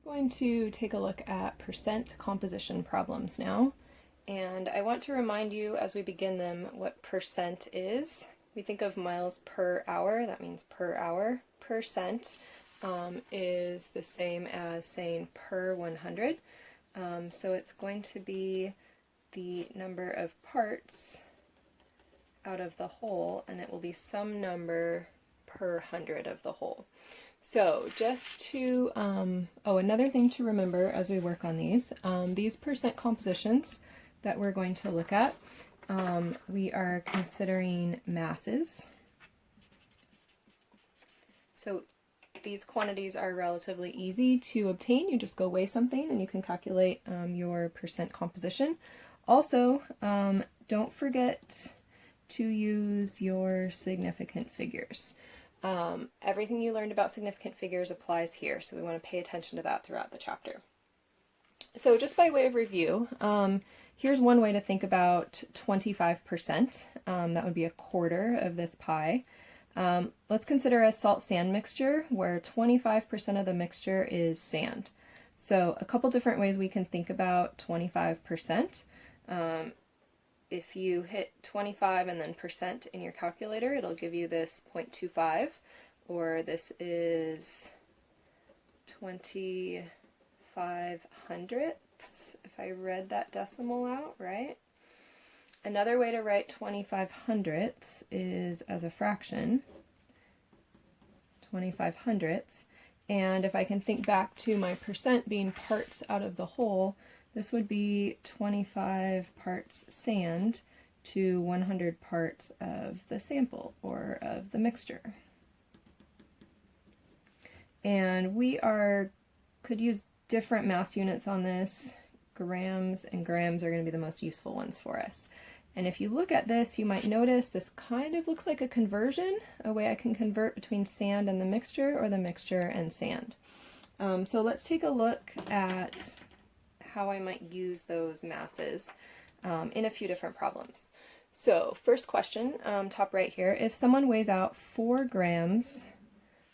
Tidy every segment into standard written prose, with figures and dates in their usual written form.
Going to take a look at percent composition problems now. And I want to remind you as we begin them what percent is. We think of miles per hour, that means per hour. Percent is the same as saying per 100. So it's going to be the number of parts out of the whole, and it will be some number per 100 of the whole. So just to, another thing to remember as we work on these percent compositions that we're going to look at, we are considering masses. So these quantities are relatively easy to obtain. You just go weigh something and you can calculate your percent composition. Also, don't forget to use your significant figures. Everything you learned about significant figures applies here, so we want to pay attention to that throughout the chapter. So just by way of review, here's one way to think about 25%. That would be a quarter of this pie. Let's consider a salt-sand mixture where 25% of the mixture is sand. So a couple different ways we can think about 25%. If you hit 25 and then percent in your calculator, it'll give you this 0.25, or this is 25 hundredths, if I read that decimal out right. Another way to write 25 hundredths is as a fraction, 25 hundredths, and if I can think back to my percent being parts out of the whole, this would be 25 parts sand to 100 parts of the sample or of the mixture. And we could use different mass units on this. Grams and grams are going to be the most useful ones for us. And if you look at this, you might notice this kind of looks like a conversion, a way I can convert between sand and the mixture or the mixture and sand. So let's take a look at how I might use those masses in a few different problems. So first question, top right here, if someone weighs out 4 grams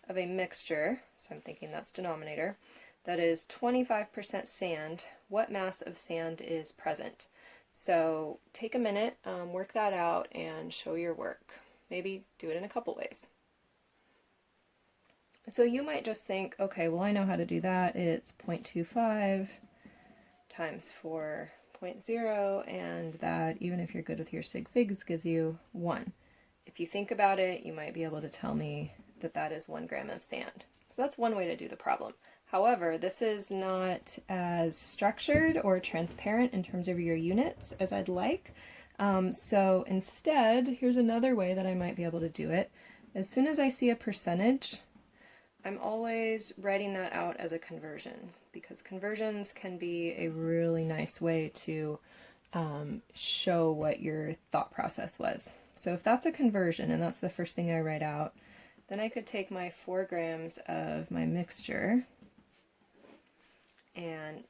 of a mixture, so I'm thinking that's denominator, that is 25% sand, what mass of sand is present? So take a minute, work that out and show your work. Maybe do it in a couple ways. So you might just think, okay, well I know how to do that. It's 0.25 times 4.0, and that, even if you're good with your sig figs, gives you 1. If you think about it, you might be able to tell me that that is 1 gram of sand. So that's one way to do the problem. However, this is not as structured or transparent in terms of your units as I'd like. So instead, here's another way that I might be able to do it. As soon as I see a percentage, I'm always writing that out as a conversion, because conversions can be a really nice way to show what your thought process was. So if that's a conversion and that's the first thing I write out, then I could take my 4 grams of my mixture and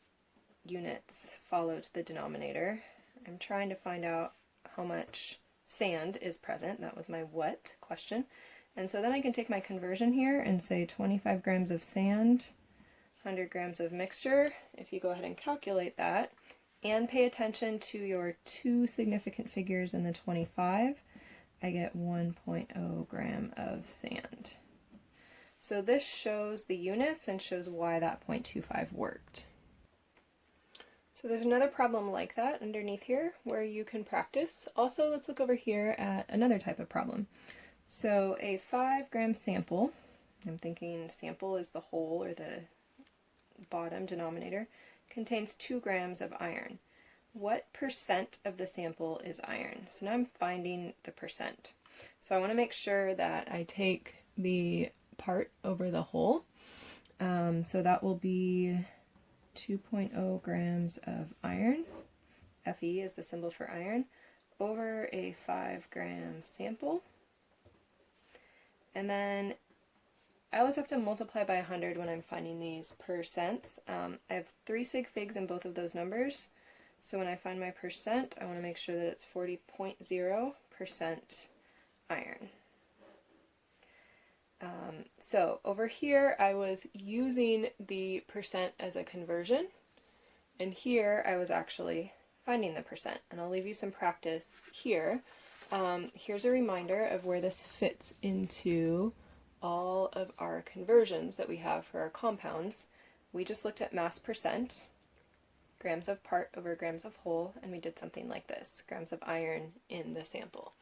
units follow to the denominator. I'm trying to find out how much sand is present. That was my what question. And so then I can take my conversion here and say 25 grams of sand, 100 grams of mixture. If you go ahead and calculate that and pay attention to your 2 significant figures in the 25, I get 1.0 gram of sand. So this shows the units and shows why that 0.25 worked. So there's another problem like that underneath here where you can practice. Also, let's look over here at another type of problem. So a 5 gram sample, I'm thinking sample is the whole or the bottom denominator, contains 2 grams of iron. What percent of the sample is iron? So now I'm finding the percent. So I want to make sure that I take the part over the whole. So that will be 2.0 grams of iron, Fe is the symbol for iron, over a 5 gram sample. And then I always have to multiply by 100 when I'm finding these percents. I have 3 sig figs in both of those numbers, so when I find my percent, I want to make sure that it's 40.0% iron. So over here I was using the percent as a conversion, and here I was actually finding the percent. And I'll leave you some practice here. Here's a reminder of where this fits into all of our conversions that we have for our compounds. We just looked at mass percent, grams of part over grams of whole, and we did something like this, grams of iron in the sample.